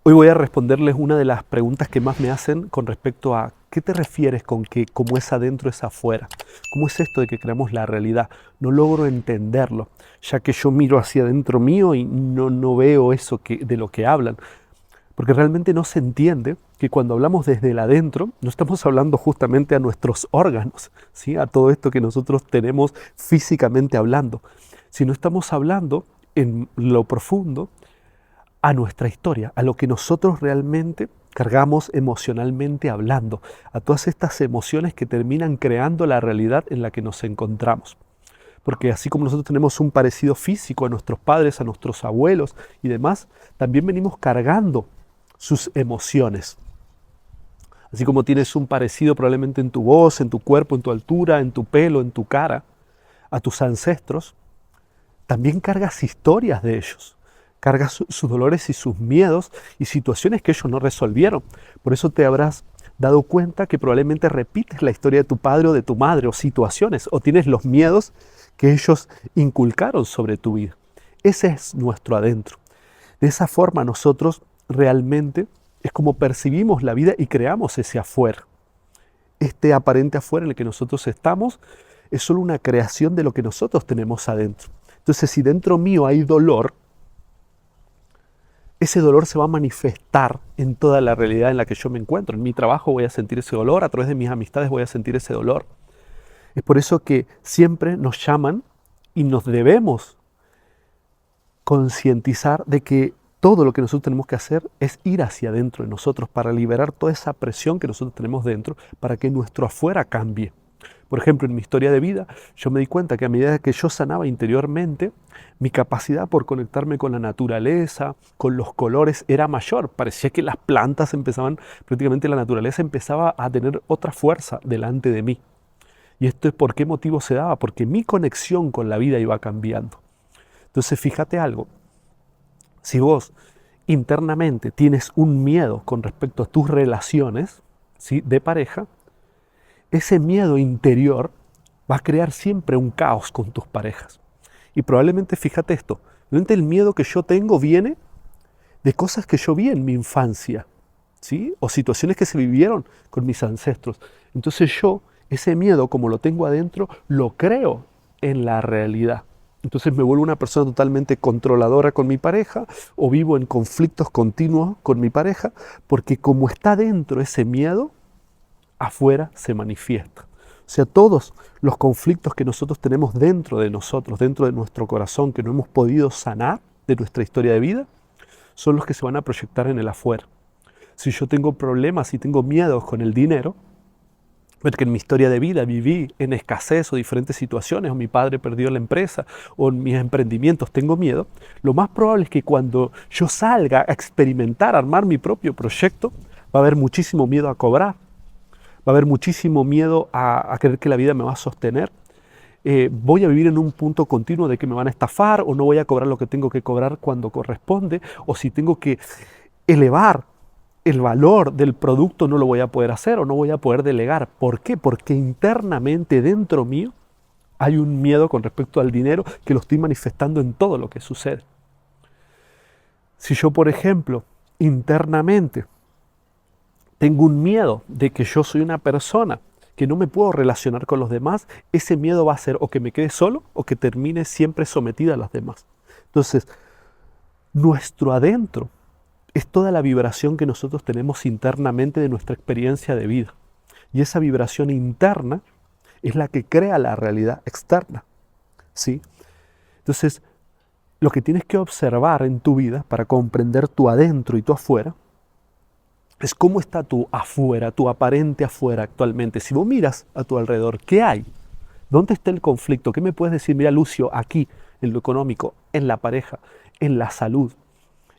Hoy voy a responderles una de las preguntas que más me hacen con respecto a ¿qué te refieres con que como es adentro es afuera? ¿Cómo es esto de que creamos la realidad? No logro entenderlo, ya que yo miro hacia adentro mío y no veo eso de lo que hablan. Porque realmente no se entiende que cuando hablamos desde el adentro, no estamos hablando justamente a nuestros órganos, ¿sí? A todo esto que nosotros tenemos físicamente hablando, sino estamos hablando en lo profundo a nuestra historia, a lo que nosotros realmente cargamos emocionalmente hablando, a todas estas emociones que terminan creando la realidad en la que nos encontramos. Porque así como nosotros tenemos un parecido físico a nuestros padres, a nuestros abuelos y demás, también venimos cargando sus emociones. Así como tienes un parecido probablemente en tu voz, en tu cuerpo, en tu altura, en tu pelo, en tu cara, a tus ancestros, también cargas historias de ellos. Cargas sus dolores y sus miedos y situaciones que ellos no resolvieron. Por eso te habrás dado cuenta que probablemente repites la historia de tu padre o de tu madre o situaciones o tienes los miedos que ellos inculcaron sobre tu vida. Ese es nuestro adentro. De esa forma nosotros realmente es como percibimos la vida y creamos ese afuera. Este aparente afuera en el que nosotros estamos es solo una creación de lo que nosotros tenemos adentro. Entonces, si dentro mío hay dolor, ese dolor se va a manifestar en toda la realidad en la que yo me encuentro. En mi trabajo voy a sentir ese dolor, a través de mis amistades voy a sentir ese dolor. Es por eso que siempre nos llaman y nos debemos concientizar de que todo lo que nosotros tenemos que hacer es ir hacia adentro de nosotros para liberar toda esa presión que nosotros tenemos dentro para que nuestro afuera cambie. Por ejemplo, en mi historia de vida, yo me di cuenta que a medida que yo sanaba interiormente, mi capacidad por conectarme con la naturaleza, con los colores, era mayor. Parecía que las plantas empezaban, prácticamente la naturaleza empezaba a tener otra fuerza delante de mí. ¿Y esto es por qué motivo se daba? Porque mi conexión con la vida iba cambiando. Entonces, fíjate algo. Si vos internamente tienes un miedo con respecto a tus relaciones, ¿sí?, de pareja, ese miedo interior va a crear siempre un caos con tus parejas. Y probablemente, fíjate esto, probablemente el miedo que yo tengo viene de cosas que yo vi en mi infancia, ¿sí?, o situaciones que se vivieron con mis ancestros. Entonces yo, ese miedo, como lo tengo adentro, lo creo en la realidad. Entonces me vuelvo una persona totalmente controladora con mi pareja o vivo en conflictos continuos con mi pareja porque como está dentro ese miedo, afuera se manifiesta. O sea, todos los conflictos que nosotros tenemos dentro de nosotros, dentro de nuestro corazón, que no hemos podido sanar de nuestra historia de vida, son los que se van a proyectar en el afuera. Si yo tengo problemas y tengo miedos con el dinero, porque en mi historia de vida viví en escasez o diferentes situaciones, o mi padre perdió la empresa, o en mis emprendimientos tengo miedo, lo más probable es que cuando yo salga a experimentar, a armar mi propio proyecto, va a haber muchísimo miedo a cobrar, va a haber muchísimo miedo a creer que la vida me va a sostener. Voy a vivir en un punto continuo de que me van a estafar, o no voy a cobrar lo que tengo que cobrar cuando corresponde, o si tengo que elevar el valor del producto no lo voy a poder hacer o no voy a poder delegar. ¿Por qué? Porque internamente dentro mío hay un miedo con respecto al dinero que lo estoy manifestando en todo lo que sucede. Si yo, por ejemplo, internamente tengo un miedo de que yo soy una persona que no me puedo relacionar con los demás, ese miedo va a ser o que me quede solo o que termine siempre sometida a los demás. Entonces, nuestro adentro es toda la vibración que nosotros tenemos internamente de nuestra experiencia de vida. Y esa vibración interna es la que crea la realidad externa, ¿sí? Entonces, lo que tienes que observar en tu vida para comprender tu adentro y tu afuera es cómo está tu afuera, tu aparente afuera actualmente. Si vos miras a tu alrededor, ¿qué hay? ¿Dónde está el conflicto? ¿Qué me puedes decir? Mira, Lucio, aquí, en lo económico, en la pareja, en la salud,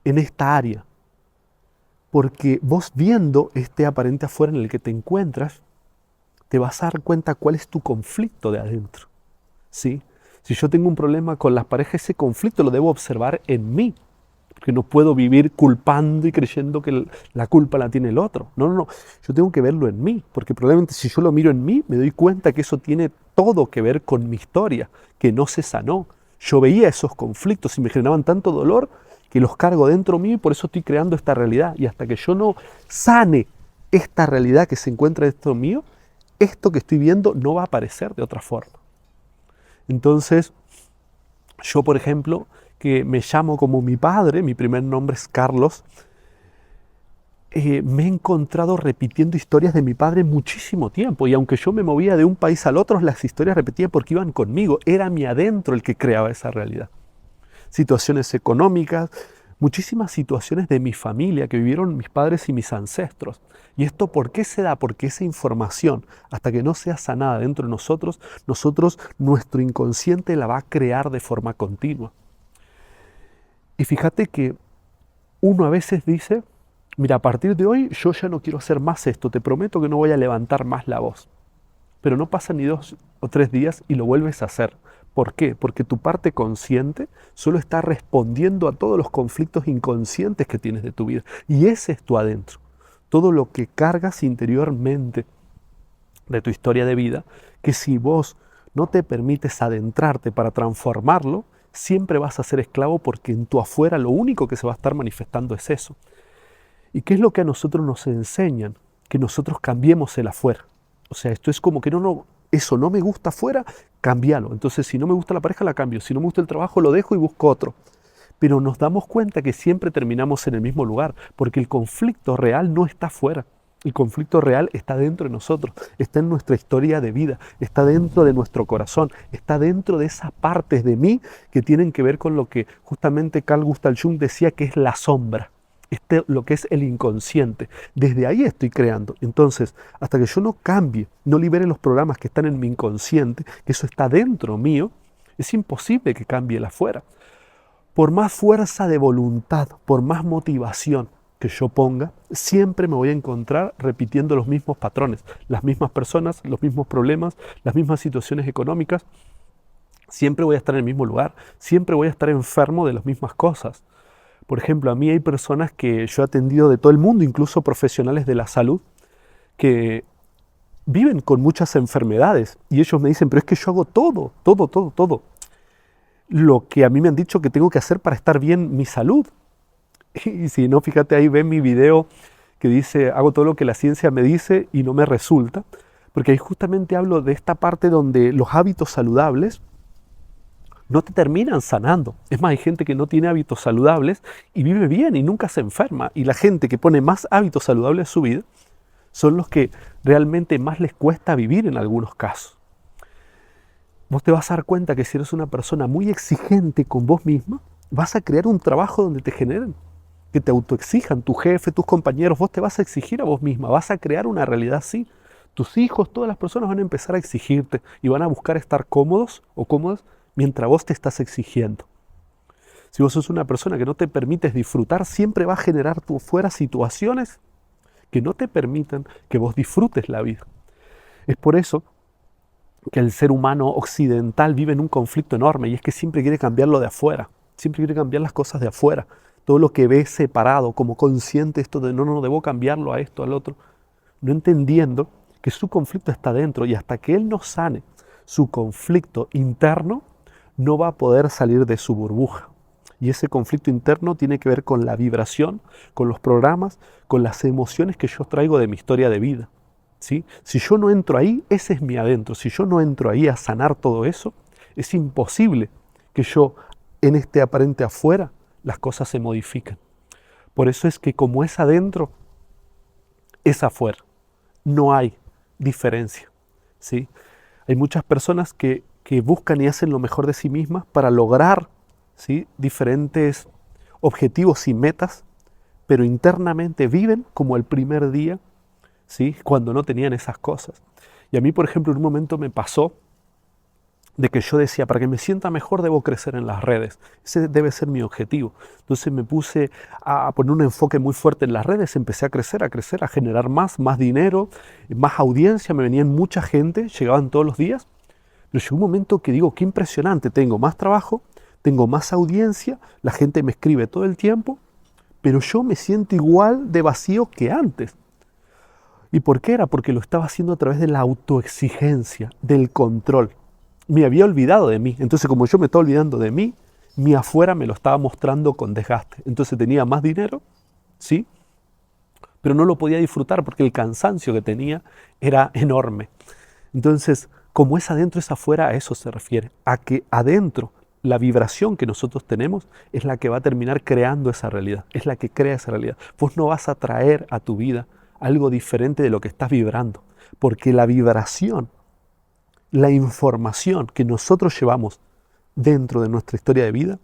en esta área. Porque vos viendo este aparente afuera en el que te encuentras, te vas a dar cuenta cuál es tu conflicto de adentro, ¿sí? Si yo tengo un problema con las parejas, ese conflicto lo debo observar en mí, porque no puedo vivir culpando y creyendo que la culpa la tiene el otro. No, yo tengo que verlo en mí, porque probablemente si yo lo miro en mí, me doy cuenta que eso tiene todo que ver con mi historia, que no se sanó. Yo veía esos conflictos y me generaban tanto dolor que los cargo dentro mío y por eso estoy creando esta realidad. Y hasta que yo no sane esta realidad que se encuentra dentro mío, esto que estoy viendo no va a aparecer de otra forma. Entonces, yo por ejemplo, que me llamo como mi padre, mi primer nombre es Carlos, me he encontrado repitiendo historias de mi padre muchísimo tiempo, y aunque yo me movía de un país al otro, las historias repetían porque iban conmigo, era mi adentro el que creaba esa realidad. Situaciones económicas, muchísimas situaciones de mi familia que vivieron mis padres y mis ancestros. ¿Y esto por qué se da? Porque esa información, hasta que no sea sanada dentro de nosotros, nuestro inconsciente la va a crear de forma continua. Y fíjate que uno a veces dice, mira, a partir de hoy yo ya no quiero hacer más esto, te prometo que no voy a levantar más la voz. Pero no pasan ni 2 o 3 días y lo vuelves a hacer. ¿Por qué? Porque tu parte consciente solo está respondiendo a todos los conflictos inconscientes que tienes de tu vida. Y ese es tu adentro. Todo lo que cargas interiormente de tu historia de vida, que si vos no te permites adentrarte para transformarlo, siempre vas a ser esclavo porque en tu afuera lo único que se va a estar manifestando es eso. ¿Y qué es lo que a nosotros nos enseñan? Que nosotros cambiemos el afuera. O sea, esto es como que eso no me gusta afuera, cámbialo. Entonces, si no me gusta la pareja, la cambio. Si no me gusta el trabajo, lo dejo y busco otro. Pero nos damos cuenta que siempre terminamos en el mismo lugar, porque el conflicto real no está afuera. El conflicto real está dentro de nosotros, está en nuestra historia de vida, está dentro de nuestro corazón, está dentro de esas partes de mí que tienen que ver con lo que justamente Carl Gustav Jung decía que es la sombra. Lo que es el inconsciente. Desde ahí estoy creando. Entonces, hasta que yo no cambie, no libere los programas que están en mi inconsciente, que eso está dentro mío, es imposible que cambie el afuera. Por más fuerza de voluntad, por más motivación que yo ponga, siempre me voy a encontrar repitiendo los mismos patrones, las mismas personas, los mismos problemas, las mismas situaciones económicas. Siempre voy a estar en el mismo lugar, siempre voy a estar enfermo de las mismas cosas. Por ejemplo, a mí hay personas que yo he atendido de todo el mundo, incluso profesionales de la salud, que viven con muchas enfermedades y ellos me dicen, pero es que yo hago todo lo que a mí me han dicho que tengo que hacer para estar bien mi salud. Y si no, fíjate, ahí ven mi video que dice, hago todo lo que la ciencia me dice y no me resulta, porque ahí justamente hablo de esta parte donde los hábitos saludables no te terminan sanando. Es más, hay gente que no tiene hábitos saludables y vive bien y nunca se enferma. Y la gente que pone más hábitos saludables en su vida son los que realmente más les cuesta vivir en algunos casos. Vos te vas a dar cuenta que si eres una persona muy exigente con vos misma, vas a crear un trabajo donde te generen, que te autoexijan, tu jefe, tus compañeros, vos te vas a exigir a vos misma, vas a crear una realidad así. Tus hijos, todas las personas van a empezar a exigirte y van a buscar estar cómodos o cómodas mientras vos te estás exigiendo. Si vos sos una persona que no te permites disfrutar, siempre va a generar tú fuera situaciones que no te permitan que vos disfrutes la vida. Es por eso que el ser humano occidental vive en un conflicto enorme y es que siempre quiere cambiarlo de afuera, siempre quiere cambiar las cosas de afuera. Todo lo que ve separado, como consciente esto de no, debo cambiarlo a esto, al otro, no entendiendo que su conflicto está dentro y hasta que él no sane su conflicto interno, no va a poder salir de su burbuja. Y ese conflicto interno tiene que ver con la vibración, con los programas, con las emociones que yo traigo de mi historia de vida. ¿Sí? Si yo no entro ahí, ese es mi adentro. Si yo no entro ahí a sanar todo eso, es imposible que yo en este aparente afuera las cosas se modifiquen. Por eso es que como es adentro, es afuera. No hay diferencia. ¿Sí? Hay muchas personas que buscan y hacen lo mejor de sí mismas para lograr, ¿sí?, diferentes objetivos y metas, pero internamente viven como el primer día, ¿sí?, cuando no tenían esas cosas. Y a mí, por ejemplo, en un momento me pasó de que yo decía, para que me sienta mejor debo crecer en las redes. Ese debe ser mi objetivo. Entonces me puse a poner un enfoque muy fuerte en las redes, empecé a crecer, a generar más dinero, más audiencia, me venían mucha gente, llegaban todos los días. Pero llegó un momento que digo, qué impresionante, tengo más trabajo, tengo más audiencia, la gente me escribe todo el tiempo, pero yo me siento igual de vacío que antes. ¿Y por qué era? Porque lo estaba haciendo a través de la autoexigencia, del control. Me había olvidado de mí. Entonces, como yo me estaba olvidando de mí, mi afuera me lo estaba mostrando con desgaste. Entonces tenía más dinero, ¿sí? Pero no lo podía disfrutar porque el cansancio que tenía era enorme. Entonces, como es adentro, es afuera, a eso se refiere, a que adentro la vibración que nosotros tenemos es la que va a terminar creando esa realidad, es la que crea esa realidad. Vos no vas a traer a tu vida algo diferente de lo que estás vibrando, porque la vibración, la información que nosotros llevamos dentro de nuestra historia de vida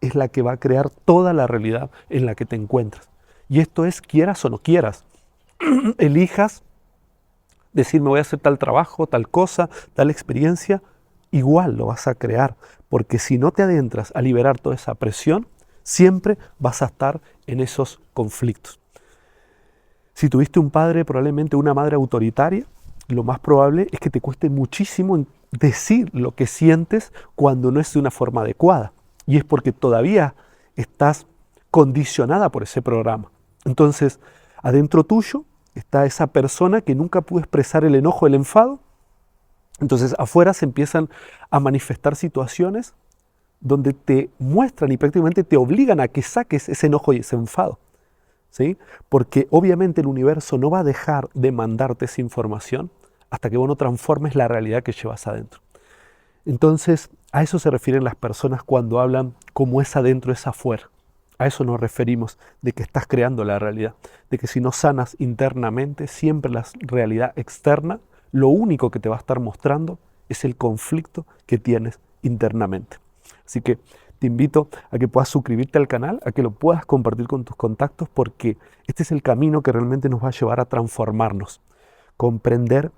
es la que va a crear toda la realidad en la que te encuentras. Y esto es quieras o no quieras, elijas decir me voy a hacer tal trabajo, tal cosa, tal experiencia, igual lo vas a crear, porque si no te adentras a liberar toda esa presión, siempre vas a estar en esos conflictos. Si tuviste un padre, probablemente una madre autoritaria, lo más probable es que te cueste muchísimo decir lo que sientes cuando no es de una forma adecuada. Y es porque todavía estás condicionada por ese programa. Entonces, adentro tuyo está esa persona que nunca pudo expresar el enojo, el enfado. Entonces, afuera se empiezan a manifestar situaciones donde te muestran y prácticamente te obligan a que saques ese enojo y ese enfado. ¿Sí? Porque obviamente el universo no va a dejar de mandarte esa información hasta que vos no transformes la realidad que llevas adentro. Entonces, a eso se refieren las personas cuando hablan como es adentro, es afuera. A eso nos referimos, de que estás creando la realidad, de que si no sanas internamente, siempre la realidad externa, lo único que te va a estar mostrando es el conflicto que tienes internamente. Así que te invito a que puedas suscribirte al canal, a que lo puedas compartir con tus contactos, porque este es el camino que realmente nos va a llevar a transformarnos. Comprender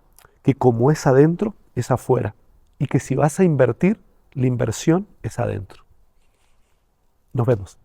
que como es adentro, es afuera. Y que si vas a invertir, la inversión es adentro. Nos vemos.